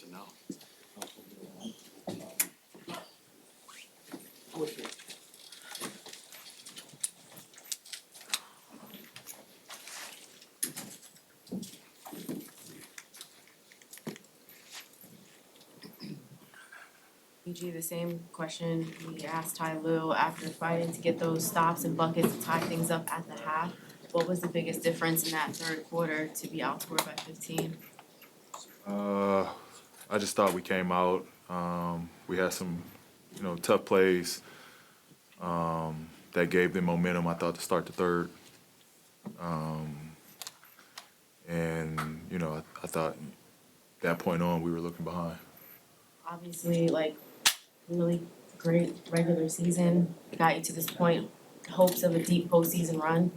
yes or no? EG, the same question we asked Ty Lue after fighting to get those stops and buckets to tie things up at the half. What was the biggest difference in that third quarter to be outscored by 15? I just thought we came out. We had some, tough plays that gave them momentum, I thought, to start the third. I thought that point on we were looking behind. Obviously, like, really great regular season, got you to this point, hopes of a deep postseason run.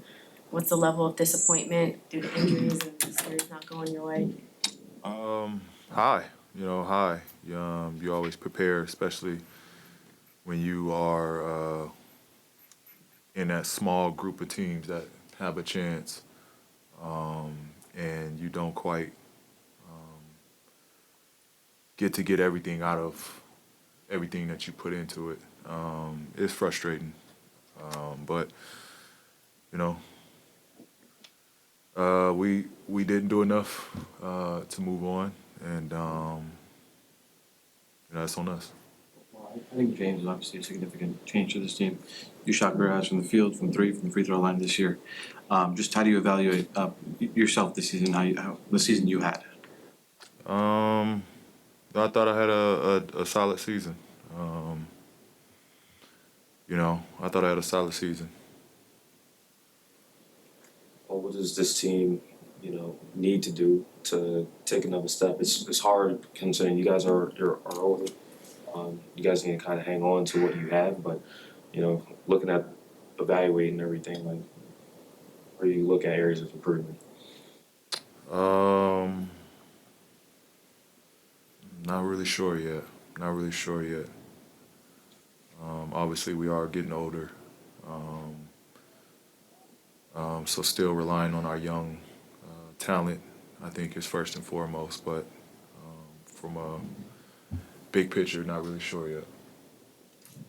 What's the level of disappointment due to injuries and the series not going your way? High, high. You always prepare, especially when you are in that small group of teams that have a chance, and you don't quite get everything out of everything that you put into it. It's frustrating, but you know, we didn't do enough to move on, and that's on us. Well, I think James is obviously a significant change to this team. You shot career highs from the field, from three, from the free throw line this year. Just how do you evaluate yourself this season? How the season you had? I thought I had a solid season. I thought I had a solid season. Well, what does this team, need to do to take another step? It's hard considering you guys are older. You guys need to kind of hang on to what you have, but looking at evaluating everything, like where do you look at areas of improvement? Not really sure yet. Not really sure yet. Obviously, we are getting older. So still relying on our young talent, I think, is first and foremost. But from a big picture, not really sure yet.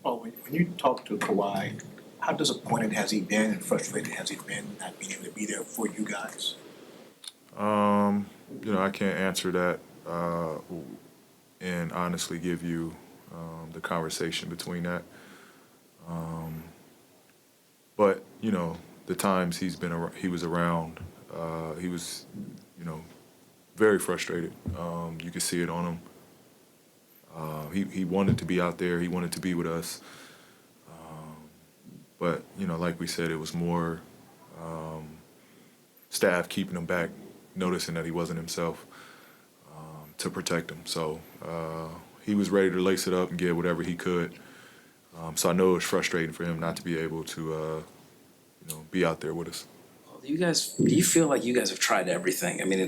Well, when you talk to Kawhi, how disappointed has he been and frustrated has he been not being able to be there for you guys? I can't answer that and honestly give you the conversation between that. But the times he was around, he was, very frustrated. You could see it on him. He wanted to be out there. He wanted to be with us. But like we said, it was more staff keeping him back, noticing that he wasn't himself, to protect him. So he was ready to lace it up and get whatever he could. So I know it was frustrating for him not to be able to, be out there with us. Do you feel like you guys have tried everything? I mean,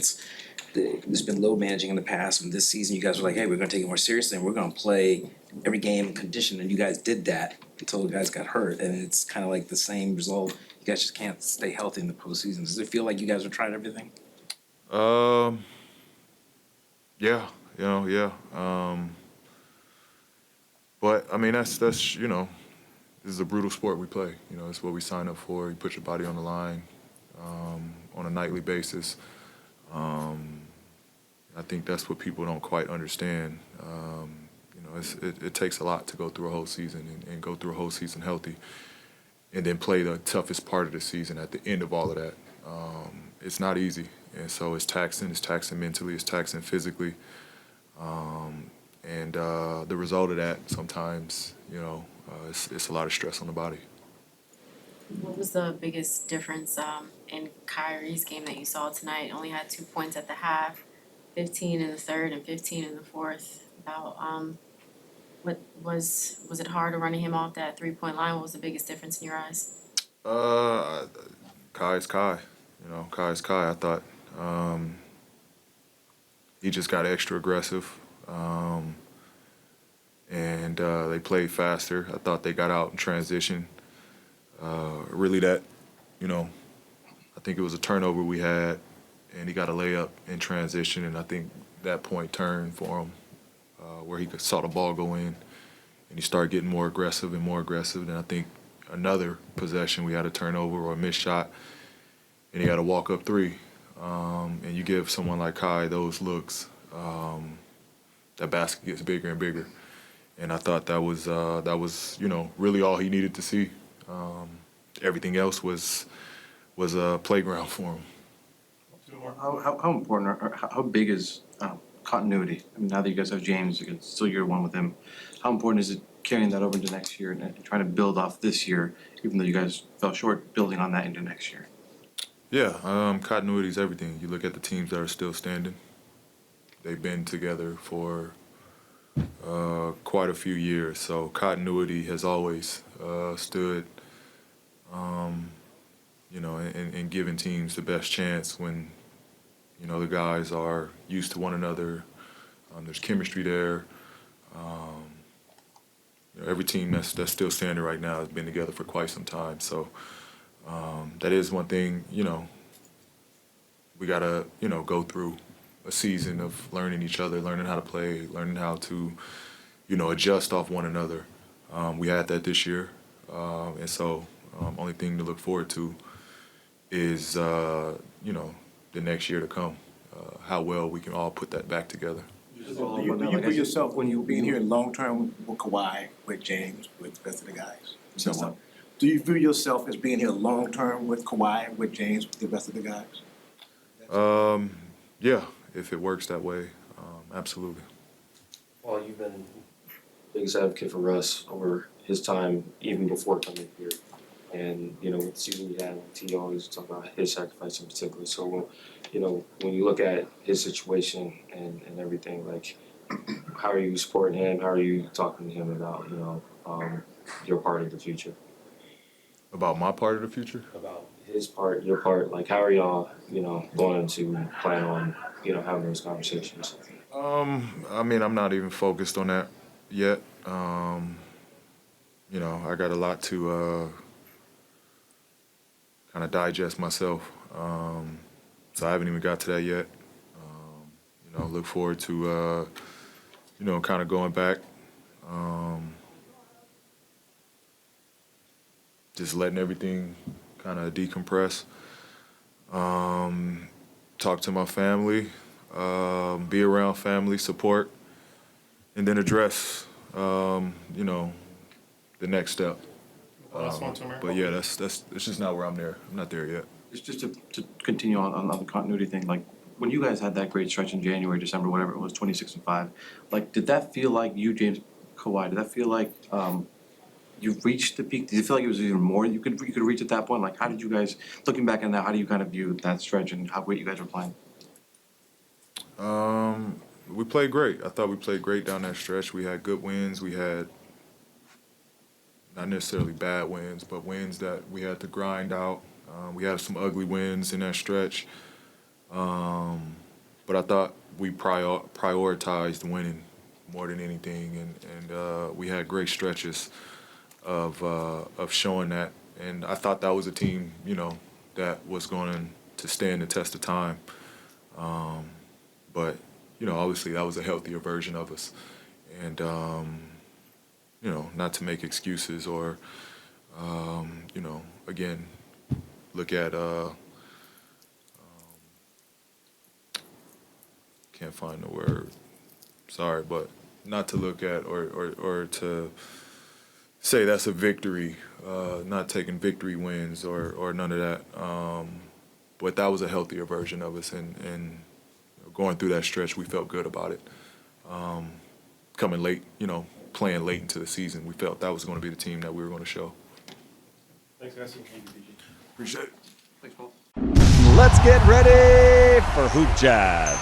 there's been load managing in the past, and this season you guys were like, hey, we're going to take it more seriously, and we're going to play every game in condition, and you guys did that until the guys got hurt, and it's kind of like the same result. You guys just can't stay healthy in the postseason. Does it feel like you guys have tried everything? Yeah, yeah. But I mean, that's this is a brutal sport we play. It's what we sign up for. You put your body on the line on a nightly basis. I think that's what people don't quite understand. It takes a lot to go through a whole season and go through a whole season healthy, and then play the toughest part of the season at the end of all of that. It's not easy, and so it's taxing. It's taxing mentally. It's taxing physically. And the result of that sometimes, it's a lot of stress on the body. What was the biggest difference in Kyrie's game that you saw tonight? Only had 2 points at the half, 15 in the third and 15 in the fourth. What was it harder running him off that 3-point line? What was the biggest difference in your eyes? Kai's Kai. Kai's Kai. I thought he just got extra aggressive. And they played faster. I thought they got out in transition. Really I think it was a turnover we had, and he got a layup in transition, and I think that point turn for him, where he saw the ball go in, and he started getting more aggressive and more aggressive. And I think another possession we had a turnover or a missed shot, and he had a walk-up three. And you give someone like Kai those looks, that basket gets bigger and bigger. And I thought that was really all he needed to see. Everything else was a playground for him. How important or how big is continuity? I mean, now that you guys have James, it's still year one with him. How important is it carrying that over into next year and trying to build off this year, even though you guys fell short, building on that into next year? Yeah, continuity is everything. You look at the teams that are still standing. They've been together for quite a few years, so continuity has always stood, in giving teams the best chance when, the guys are used to one another. There's chemistry there. Every team that's still standing right now has been together for quite some time, so that is one thing, we gotta, go through a season of learning each other, learning how to play, learning how to, adjust off one another. We had that this year, and so only thing to look forward to is, the next year to come, how well we can all put that back together. Do you view yourself when you being here long-term with Kawhi, with James, with the rest of the guys? Somewhat. Do you view yourself as being here long-term with Kawhi, with James, with the rest of the guys? Yeah, if it works that way, absolutely. Well, you've been biggest advocate for Russ over his time even before coming here. And, with the season we had, T always talk about his sacrifice in particular. So, when you look at his situation and everything, like, how are you supporting him? How are you talking to him about, your part of the future? About my part of the future? About his part, your part, like, how are y'all, going to plan on, having those conversations? I'm not even focused on that yet. I got a lot to kind of digest myself. So I haven't even got to that yet. Look forward to, kind of going back. Just letting everything kind of decompress. Talk to my family, be around family, support, and then address, the next step. But yeah, that's just not where I'm there. I'm not there yet. Just to continue on the continuity thing, like when you guys had that great stretch in January, December, whatever it was, 26-5, like did that feel like you, James, Kawhi, did that feel like you've reached the peak? Did you feel like it was even more you could reach at that point? Like how did you guys, looking back on that, how do you kind of view that stretch and how great you guys were playing? We played great. I thought we played great down that stretch. We had good wins. We had not necessarily bad wins, but wins that we had to grind out. We had some ugly wins in that stretch. But I thought we prioritized winning more than anything, and we had great stretches of showing that. And I thought that was a team, that was going to stand the test of time. But obviously that was a healthier version of us, and not to make excuses or again look at can't find the word. Sorry, but not to look at or to say that's a victory. Not taking victory wins or none of that. But that was a healthier version of us, and going through that stretch, we felt good about it. Coming late, playing late into the season, we felt that was going to be the team that we were going to show. Thanks, guys. Appreciate it. Thanks, Paul. Let's get ready for Hoop Jab.